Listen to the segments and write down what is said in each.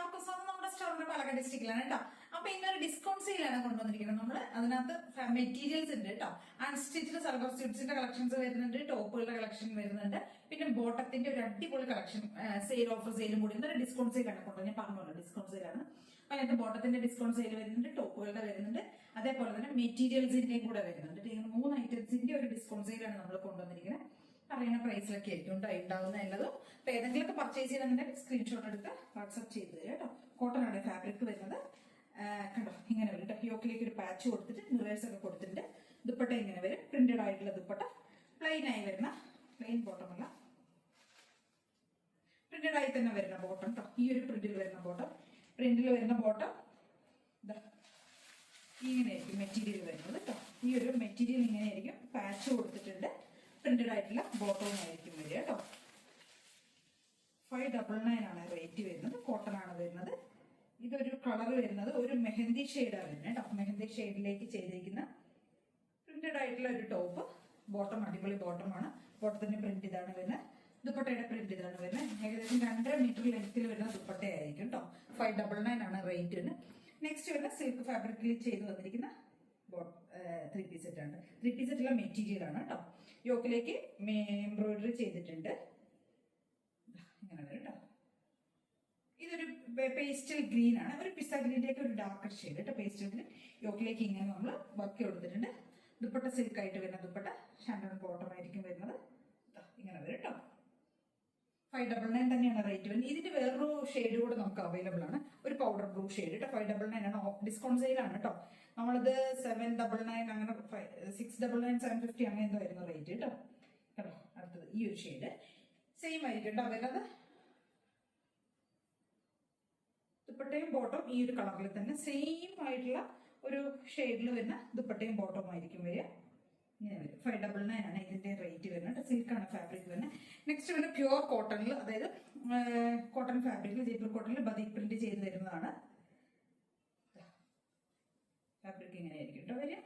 മാർക്കോസ് നമ്മുടെ സ്റ്റോറിന്റെ പാലക്കാട് ഡിസ്ട്രിക്റ്റിലാണ് കേട്ടോ. അപ്പൊ ഇന്നൊരു ഡിസ്കൗണ്ട് സെയിലാണ് കൊണ്ടുവന്നിരിക്കുന്നത് നമ്മള്. അതിനകത്ത് മെറ്റീരിയൽസ് ഉണ്ട് കേട്ടോ. അൺസ്റ്റിച്ച്ഡ് സൽവാർ സ്യൂട്ട്സിന്റെ കളക്ഷൻസ് വരുന്നുണ്ട്, ടോപ്പുകളുടെ കളക്ഷൻ വരുന്നുണ്ട്, പിന്നെ ബോട്ടത്തിന്റെ ഒരു അടിപൊളി കളക്ഷൻ സെയിൽ ഓഫർ സെയിലും കൂടി ഇന്നൊരു ഡിസ്കൗണ്ട് സെയിലാണ് കൊണ്ടുവന്നത്. ഞാൻ പറഞ്ഞല്ലോ ഡിസ്കൗണ്ട് സെയിലാണ്. അതിനകത്ത് ബോട്ടത്തിന്റെ ഡിസ്കൗണ്ട് സെയിൽ വരുന്നുണ്ട്, ടോപ്പുകളുടെ വരുന്നുണ്ട്, അതേപോലെ തന്നെ മെറ്റീരിയൽസിന്റെയും കൂടെ വരുന്നുണ്ട്. ഇങ്ങനെ 3 ഐറ്റംസിന്റെ ഒരു ഡിസ്കൗണ്ട് സെയിലാണ് നമ്മൾ കൊണ്ടുവന്നിരിക്കുന്നത്. പറയുന്ന പ്രൈസിലൊക്കെ ആയിരിക്കും ഉണ്ടാവുന്ന എല്ലാതും. അപ്പൊ ഏതെങ്കിലുമൊക്കെ പർച്ചേസ് ചെയ്യണമെന്നുണ്ടെങ്കിൽ സ്ക്രീൻഷോട്ട് എടുത്ത് വാട്സ്ആപ്പ് ചെയ്ത് തരാം കേട്ടോ. കോട്ടൺ ആണ് ഫാബ്രിക് വരുന്നത്. കണ്ടോ ഇങ്ങനെ വരും കേട്ടോ. യോക്കിലേക്ക് ഒരു പാച്ച് കൊടുത്തിട്ട് മിറേഴ്സ് ഒക്കെ കൊടുത്തിട്ടുണ്ട്. ദുപ്പട്ട ഇങ്ങനെ വരും, പ്രിന്റഡ് ആയിട്ടുള്ള ദുപ്പട്ട. പ്ലെയിൻ ആയി വരുന്ന, പ്ലെയിൻ ബോട്ടം അല്ല, പ്രിന്റഡ് ആയി തന്നെ വരുന്ന ബോട്ടം കേട്ടോ. ഈ ഒരു പ്രിന്റിൽ വരുന്ന ബോട്ടം, പ്രിന്റിൽ വരുന്ന ബോട്ടം ഇങ്ങനെയായിരിക്കും മെറ്റീരിയൽ വരുന്നത് കേട്ടോ. ഈ ഒരു മെറ്റീരിയൽ ഇങ്ങനെയായിരിക്കും, പാച്ച് കൊടുത്തിട്ടുണ്ട്, പ്രിന്റഡ് ആയിട്ടുള്ള ബോട്ടവും ആയിരിക്കും വരിക കേട്ടോ. 599 ആണ് റേറ്റ് വരുന്നത്. കോട്ടൺ ആണ് വരുന്നത്. ഇതൊരു കളർ വരുന്നത് ഒരു മെഹന്തി ഷെയ്ഡാണ് വരുന്നത് കേട്ടോ. മെഹന്തി ഷെയ്ഡിലേക്ക് ചെയ്തിരിക്കുന്ന പ്രിന്റഡ് ആയിട്ടുള്ള ഒരു ടോപ്പ്. ബോട്ടം അടിപൊളി ബോട്ടമാണ്. ബോട്ടത്തിന്റെ പ്രിന്റ് ഇതാണ് വരുന്നത്. ദുപ്പട്ടയുടെ പ്രിന്റ് ഇതാണ് വരുന്നത്. ഏകദേശം 2.5 മീറ്റർ ലെങ്ത്തിൽ വരുന്ന ദുപ്പട്ടയായിരിക്കും കേട്ടോ. 599 ആണ് റേറ്റ് വരുന്നത്. നെക്സ്റ്റ് വരുന്ന സിൽക്ക് ഫാബ്രിക്കിൽ ചെയ്ത് വന്നിരിക്കുന്ന 3 പീസ് സെറ്റ് ആണ്. 3 പീസ് സെറ്റുള്ള മെറ്റീരിയൽ ആണ് കേട്ടോ. യോക്കിലേക്ക് എംബ്രോയിഡറി ചെയ്തിട്ടുണ്ട്. ഇങ്ങനെ വരും കേട്ടോ. ഇതൊരു പേസ്റ്റൽ ഗ്രീൻ ആണ്. ഒരു പിസ്ത ഗ്രീൻ്റെ ഒക്കെ ഒരു ഡാർക്കർ ഷെയ്ഡ് കേട്ടോ. Pastel green. യോക്കിലേക്ക് ഇങ്ങനെ നമ്മൾ വർക്ക് കൊടുത്തിട്ടുണ്ട്. ദുപ്പട്ട സിൽക്ക് ആയിട്ട് വരുന്ന ദുപ്പട്ട, ഷാൻഡോൺ ബോട്ടം ആയിരിക്കും വരുന്നത്. ഇങ്ങനെ വരും കേട്ടോ. 599 തന്നെയാണ് റേറ്റ് വരുന്നത്. ഇതിന്റെ വേറൊരു ഷെയ്ഡ് കൂടെ നമുക്ക് അവൈലബിൾ ആണ്. ഒരു പൗഡർ ബ്ലൂ ഷെയ്ഡ് കേട്ടോ. 599 ആണ്. ഡിസ്കൗണ്ട് സെയിലാണ് കേട്ടോ. നമ്മളിത് 799 അങ്ങനെ 699 750 അങ്ങനെ എന്തോ വരുന്ന റേറ്റ് കേട്ടോ. കേട്ടോ അടുത്തത് ഈ ഒരു ഷെയ്ഡ് സെയിം ആയിരിക്കും കേട്ടോ വരുന്നത്. ദുപ്പട്ടയും ബോട്ടം ഈ ഒരു കളറിൽ തന്നെ സെയിം ആയിട്ടുള്ള ഒരു ഷെയ്ഡിൽ വരുന്ന ദുപ്പട്ടയും ബോട്ടവും ആയിരിക്കും വരിക. ഇങ്ങനെ വരും. 599 ആണ് ഇതിന്റെ റേറ്റ് വരുന്നത്. സിൽക്കാണ് ഫാബ്രിക് വരുന്നത്. നെക്സ്റ്റ് വരുന്നത് പ്യുവർ കോട്ടണിൽ, അതായത് കോട്ടൺ ഫാബ്രിക്കിൽ, ജയ്പൂർ കോട്ടണിൽ ബദീക് പ്രിന്റ് ചെയ്ത് വരുന്നതാണ്. ഫാബ്രിക് ഇങ്ങനെ ആയിരിക്കും കേട്ടോ വരിക.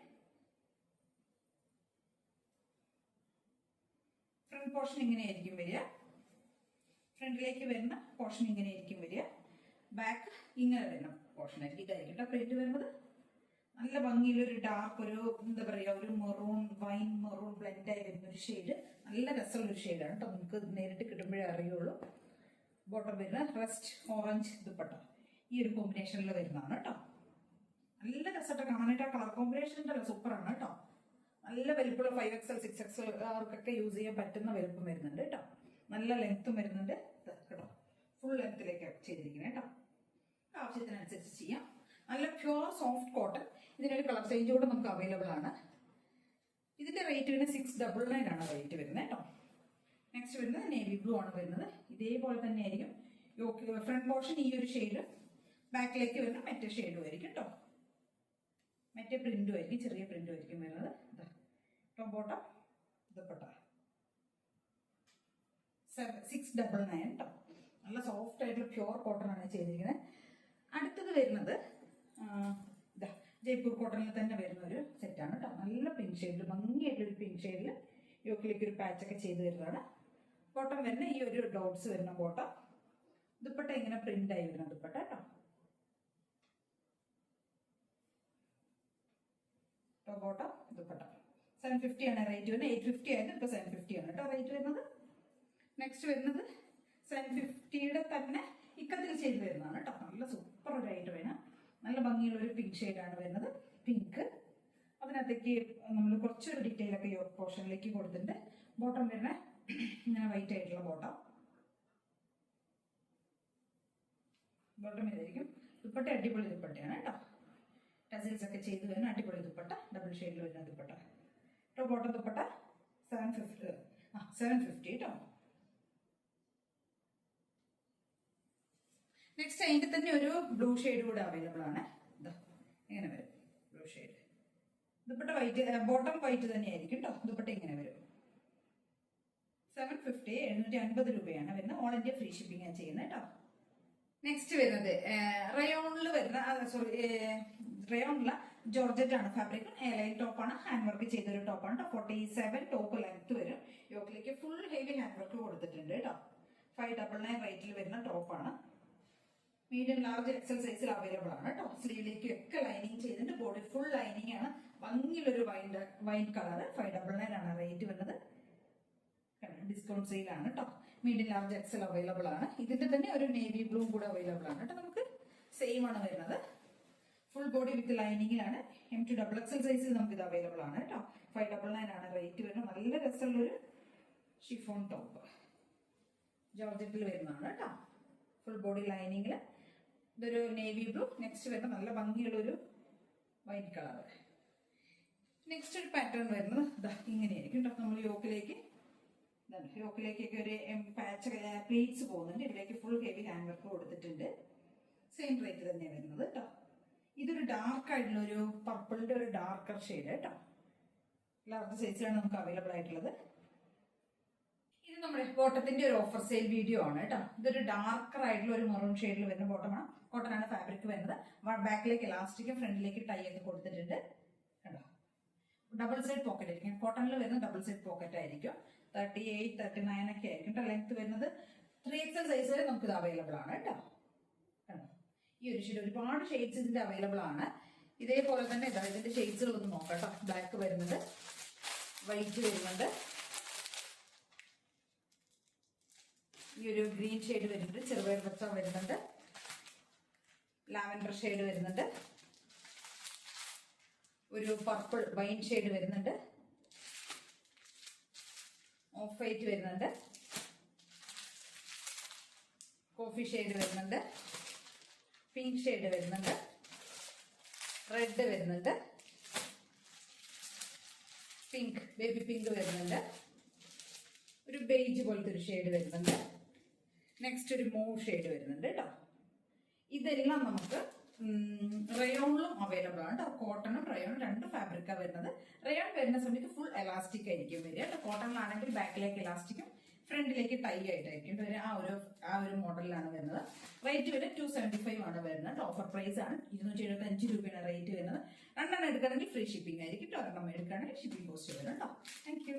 ഫ്രണ്ട് പോർഷൻ ഇങ്ങനെ ആയിരിക്കും വരിക. ഫ്രണ്ടിലേക്ക് വരുന്ന പോർഷൻ ഇങ്ങനെ ആയിരിക്കും വരിക. ബാക്ക് ഇങ്ങനെ വരുന്ന പോർഷൻ ആയിരിക്കും. ഇതായിരിക്കും കേട്ടോ പ്രിന്റ് വരുന്നത്. നല്ല ഭംഗിയിലൊരു ഡാർക്ക്, ഒരു എന്താ പറയുക, ഒരു മെറൂൺ, വൈൻ മെറൂൺ ബ്ലെൻഡ് ആയി വരുന്ന ഒരു ഷെയ്ഡ്. നല്ല രസമുള്ള ഒരു ഷെയ്ഡാണ് കേട്ടോ. നമുക്ക് നേരിട്ട് കിട്ടുമ്പോഴേ അറിയുള്ളൂ. ബോട്ടം വരുന്ന റസ്റ്റ് ഓറഞ്ച് ദുപ്പട്ട ഈ ഒരു കോമ്പിനേഷനിൽ വരുന്നതാണ് കേട്ടോ. നല്ല രസമായിട്ട് കാണാനായിട്ട്. ആ കളർ കോമ്പിനേഷൻ ഉണ്ടല്ലോ, സൂപ്പറാണ് കേട്ടോ. നല്ല വലുപ്പമുള്ള 5XL 6XL ആർക്കൊക്കെ യൂസ് ചെയ്യാൻ പറ്റുന്ന വലുപ്പം വരുന്നുണ്ട് കേട്ടോ. നല്ല ലെങ്ത്തും വരുന്നുണ്ട് കേട്ടോ. ഫുൾ ലെങ്ത്തിലേക്ക് ചെയ്തിരിക്കുന്നത് കേട്ടോ. ആവശ്യത്തിനനുസരിച്ച് ചെയ്യാം. നല്ല പ്യുവർ സോഫ്റ്റ് കോട്ടൺ. ഇതിനൊരു കളർ ചേഞ്ച് കൂടെ നമുക്ക് അവൈലബിൾ ആണ്. ഇതിന്റെ റേറ്റ് വരുന്നത് 699 ആണ് റേറ്റ് വരുന്നത് കേട്ടോ. നെക്സ്റ്റ് വരുന്നത് നേവി ബ്ലൂ ആണ് വരുന്നത്. ഇതേപോലെ തന്നെ ആയിരിക്കും ഫ്രണ്ട് പോർഷൻ ഈ ഒരു ഷെയ്ഡ്, ബാക്കിലേക്ക് വരുന്ന മറ്റേ ഷെയ്ഡും ആയിരിക്കും കേട്ടോ. മറ്റേ പ്രിന്റും ആയിരിക്കും, ചെറിയ പ്രിന്റും ആയിരിക്കും വരുന്നത്. ബോട്ടം ദുപ്പട്ട 699 കേട്ടോ. നല്ല സോഫ്റ്റ് ആയിട്ടുള്ള പ്യുവർ കോട്ടൺ ആണ് ചെയ്തിരിക്കുന്നത്. അടുത്തത് വരുന്നത് ജയ്പൂർ കോട്ടണിൽ തന്നെ വരുന്ന ഒരു സെറ്റാണ് കേട്ടോ. നല്ല പിങ്ക് ഷെയ്ഡിൽ, ഭംഗിയായിട്ടൊരു പിങ്ക് ഷെയ്ഡിൽ യോക്കിലേക്ക് ഒരു പാച്ചൊക്കെ ചെയ്ത് വരുന്നതാണ്. ബോട്ടം വരുന്ന ഈ ഒരു ഡോട്ട്സ് വരുന്ന ബോട്ടം. ദുപ്പട്ട ഇങ്ങനെ പ്രിന്റ് ആയി വരുന്ന ദുപ്പട്ട കേട്ടോ. ബോട്ടം ദുപ്പട്ട 750 ആണ് റേറ്റ് വരുന്നത്. 850 ആയിരുന്നു, ഇപ്പൊ 750 ആണ് കേട്ടോ റേറ്റ് വരുന്നത്. നെക്സ്റ്റ് വരുന്നത് 750യുടെ തന്നെ ഇക്കത്തിൽ ചെയ്ത് വരുന്നതാണ് കേട്ടോ. നല്ല സൂപ്പർ ഒരു ഐറ്റം വേണം. നല്ല ഭംഗിയുള്ള ഒരു പിങ്ക് ഷെയ്ഡാണ് വരുന്നത്. പിങ്ക്. അതിനകത്തേക്ക് നമ്മൾ കുറച്ചൊരു ഡീറ്റെയിൽ ഒക്കെ യോക്ക് പോർഷനിലേക്ക് കൊടുത്തിട്ടുണ്ട്. ബോട്ടം വരുന്ന ഇങ്ങനെ വൈറ്റ് ആയിട്ടുള്ള ബോട്ടം. ബോട്ടം ഇതായിരിക്കും. ദുപ്പട്ട അടിപൊളി ദുപ്പട്ടയാണ് കേട്ടോ. ടസിൽസ് ഒക്കെ ചെയ്ത് വരുന്ന അടിപൊളി ദുപ്പട്ട, ഡബിൾ ഷെയ്ഡിൽ വരുന്ന ദുപ്പട്ട കേട്ടോ. ബോട്ടം ദുപ്പട്ട 750 കേട്ടോ. നെക്സ്റ്റ് അതിന്റെ തന്നെ ഒരു ബ്ലൂ ഷെയ്ഡ് കൂടെ അവൈലബിൾ ആണ്. ഇങ്ങനെ വരും blue shade. Dupatta white, bottom white തന്നെയായിരിക്കും കേട്ടോ. ദുപ്പട്ട ഇങ്ങനെ വരും. 750 750 രൂപയാണ് വരുന്നത്. ഓൾ ഇന്ത്യ ഫ്രീ ഷിപ്പിംഗ് ആണ് ചെയ്യുന്നത് കേട്ടോ. നെക്സ്റ്റ് വരുന്നത് റയോണിൽ വരുന്ന, റയോണില ജോർജറ്റ് ആണ് ഫാബ്രിക്. എയർലൈൻ ടോപ്പാണ്. ഹാൻഡ് വർക്ക് ചെയ്തൊരു ടോപ്പാണ് കേട്ടോ. 47 ടോപ്പ് ലെങ്ത് വരും. യോക്കിലേക്ക് ഫുൾ ഹെവി ഹാൻഡ് വർക്ക് കൊടുത്തിട്ടുണ്ട് കേട്ടോ. 599 റേറ്റിൽ വരുന്ന ടോപ്പാണ്. മീഡിയം ലാർജ് എക്സൽ സൈസിൽ അവൈലബിൾ ആണ് കേട്ടോ. സ്ലീവിലേക്ക് ഒക്കെ ലൈനിങ് ചെയ്തിട്ട് ബോഡി ഫുൾ ലൈനിങ് ആണ്. ഭംഗിയുള്ളൊരു വൈൻ കളർ 599 ആണ് റേറ്റ് വരുന്നത്. ഡിസ്കൗണ്ട് സെയിലാണ് കേട്ടോ. മീഡിയം ലാർജ് എക്സൽ അവൈലബിൾ ആണ്. ഇതിന്റെ തന്നെ ഒരു നേവി ബ്ലൂ കൂടെ അവൈലബിൾ ആണ് കേട്ടോ. നമുക്ക് സെയിം ആണ് വരുന്നത്. ഫുൾ ബോഡി വിത്ത് ലൈനിങ്ങിലാണ്. M2 XXL സൈസിൽ നമുക്ക് ഇത് അവൈലബിൾ ആണ് കേട്ടോ. 599 ആണ് റേറ്റ് വരുന്നത്. നല്ല രസമുള്ളൊരു ഷിഫോൺ ടോപ്പ് ജോർജറ്റിൽ വരുന്നതാണ് കേട്ടോ. ഫുൾ ബോഡി ലൈനിങ്ങിൽ ഇതൊരു നേവി ബ്ലൂ. നെക്സ്റ്റ് വരുന്ന നല്ല ഭംഗിയുള്ളൊരു വൈറ്റ് കളർ. നെക്സ്റ്റ് ഒരു പാറ്റേൺ വരുന്നത് ഇതാ ഇങ്ങനെയായിരിക്കും കേട്ടോ. നമ്മൾ യോക്കിലേക്കൊക്കെ ഒരു പാച്ച് പ്ലീറ്റ്സ് പോകുന്നുണ്ട്. ഇതിലേക്ക് ഫുൾ ഹെവി ഹാൻഡ് വർക്ക് കൊടുത്തിട്ടുണ്ട്. സെയിം റേറ്റ് തന്നെയാണ് വരുന്നത് കേട്ടോ. ഇതൊരു ഡാർക്ക് ആയിട്ടുള്ള ഒരു പർപ്പിളിന്റെ ഒരു ഡാർക്കർ ഷെയ്ഡ് കേട്ടോ. ലാർജ് സൈസിലാണ് നമുക്ക് അവൈലബിൾ ആയിട്ടുള്ളത്. ഇത് നമ്മുടെ ബോട്ടത്തിന്റെ ഒരു ഓഫർ സെയിൽ വീഡിയോ ആണ് കേട്ടോ. ഇതൊരു ഡാർക്കർ ആയിട്ടുള്ള ഒരു മെറൂൺ ഷെയ്ഡിൽ വരുന്ന ബോട്ടമാണ്. കോട്ടൺ ആണ് ഫാബ്രിക് വരുന്നത്. ബാക്കിലേക്ക് ഇലാസ്റ്റിക്കും ഫ്രണ്ടിലേക്ക് ടൈ ഒക്കെ കൊടുത്തിട്ടുണ്ട് കേട്ടോ. ഡബിൾ സൈഡ് പോക്കറ്റ് ആയിരിക്കും. കോട്ടണിൽ വരുന്ന ഡബിൾ സൈഡ് പോക്കറ്റ് ആയിരിക്കും. 38, 39 ഒക്കെ ആയിരിക്കും കേട്ടോ. ലെങ്ത് വരുന്നത് 3XL സൈസ് വരെ നമുക്ക് ഇത് അവൈലബിൾ ആണ് കേട്ടോ. ഈ ഒരു ഷെയ്ഡ് ഒരുപാട് ഷെയ്ഡ്സ് ഇതിന്റെ അവൈലബിൾ ആണ്. ഇതേപോലെ തന്നെ ഇതാ ഇതിന്റെ ഷെയ്ഡ്സുകൾ ഒന്ന് നോക്കാം കേട്ടോ. ബ്ലാക്ക് വരുന്നുണ്ട്, വൈറ്റ് വരുന്നുണ്ട്, ഈ ഒരു ഗ്രീൻ ഷെയ്ഡ് വരുന്നുണ്ട്, ചെറുപയർ പച്ച വരുന്നുണ്ട്, ലാവൻഡർ ഷെയ്ഡ് വരുന്നുണ്ട്, ഒരു പർപ്പിൾ വൈൻ ഷെയ്ഡ് വരുന്നുണ്ട്, ഓഫ് വൈറ്റ് വരുന്നുണ്ട്, കോഫി ഷെയ്ഡ് വരുന്നുണ്ട്, പിങ്ക് ഷെയ്ഡ് വരുന്നുണ്ട്, റെഡ് വരുന്നുണ്ട്, പിങ്ക് ബേബി പിങ്ക് വരുന്നുണ്ട്, ഒരു ബേജ് പോലത്തെ ഒരു ഷെയ്ഡ് വരുന്നുണ്ട്, നെക്സ്റ്റ് ഒരു മൂവ് ഷെയ്ഡ് വരുന്നുണ്ട് കേട്ടോ. ഇതെല്ലാം നമുക്ക് റയോണിലും അവൈലബിൾ ആണ് കേട്ടോ. കോട്ടണും റയോണും രണ്ട് ഫാബ്രിക്കാണ് വരുന്നത്. റയോൺ വരുന്ന സമയത്ത് ഫുൾ എലാസ്റ്റിക് ആയിരിക്കും വരിക കേട്ടോ. കോട്ടണിലാണെങ്കിൽ ബാക്കിലേക്ക് എലാസ്റ്റിക്കും ഫ്രണ്ടിലേക്ക് ടൈ ആയിട്ടായിരിക്കും വരിക. ആ ഒരു മോഡലിലാണ് വരുന്നത്. റേറ്റ് വരെ 275 ആണ് വരുന്നത്. ഓഫർ പ്രൈസ് ആണ്. 275 രൂപയാണ് റേറ്റ് വരുന്നത്. രണ്ടെണ്ണം എടുക്കുകയാണെങ്കിൽ ഫ്രീ ഷിപ്പിംഗ് ആയിരിക്കും കേട്ടോ. ഒരെണ്ണം എടുക്കുകയാണെങ്കിൽ ഷിപ്പിംഗ് കോസ്റ്റ് വരും കേട്ടോ. Thank you.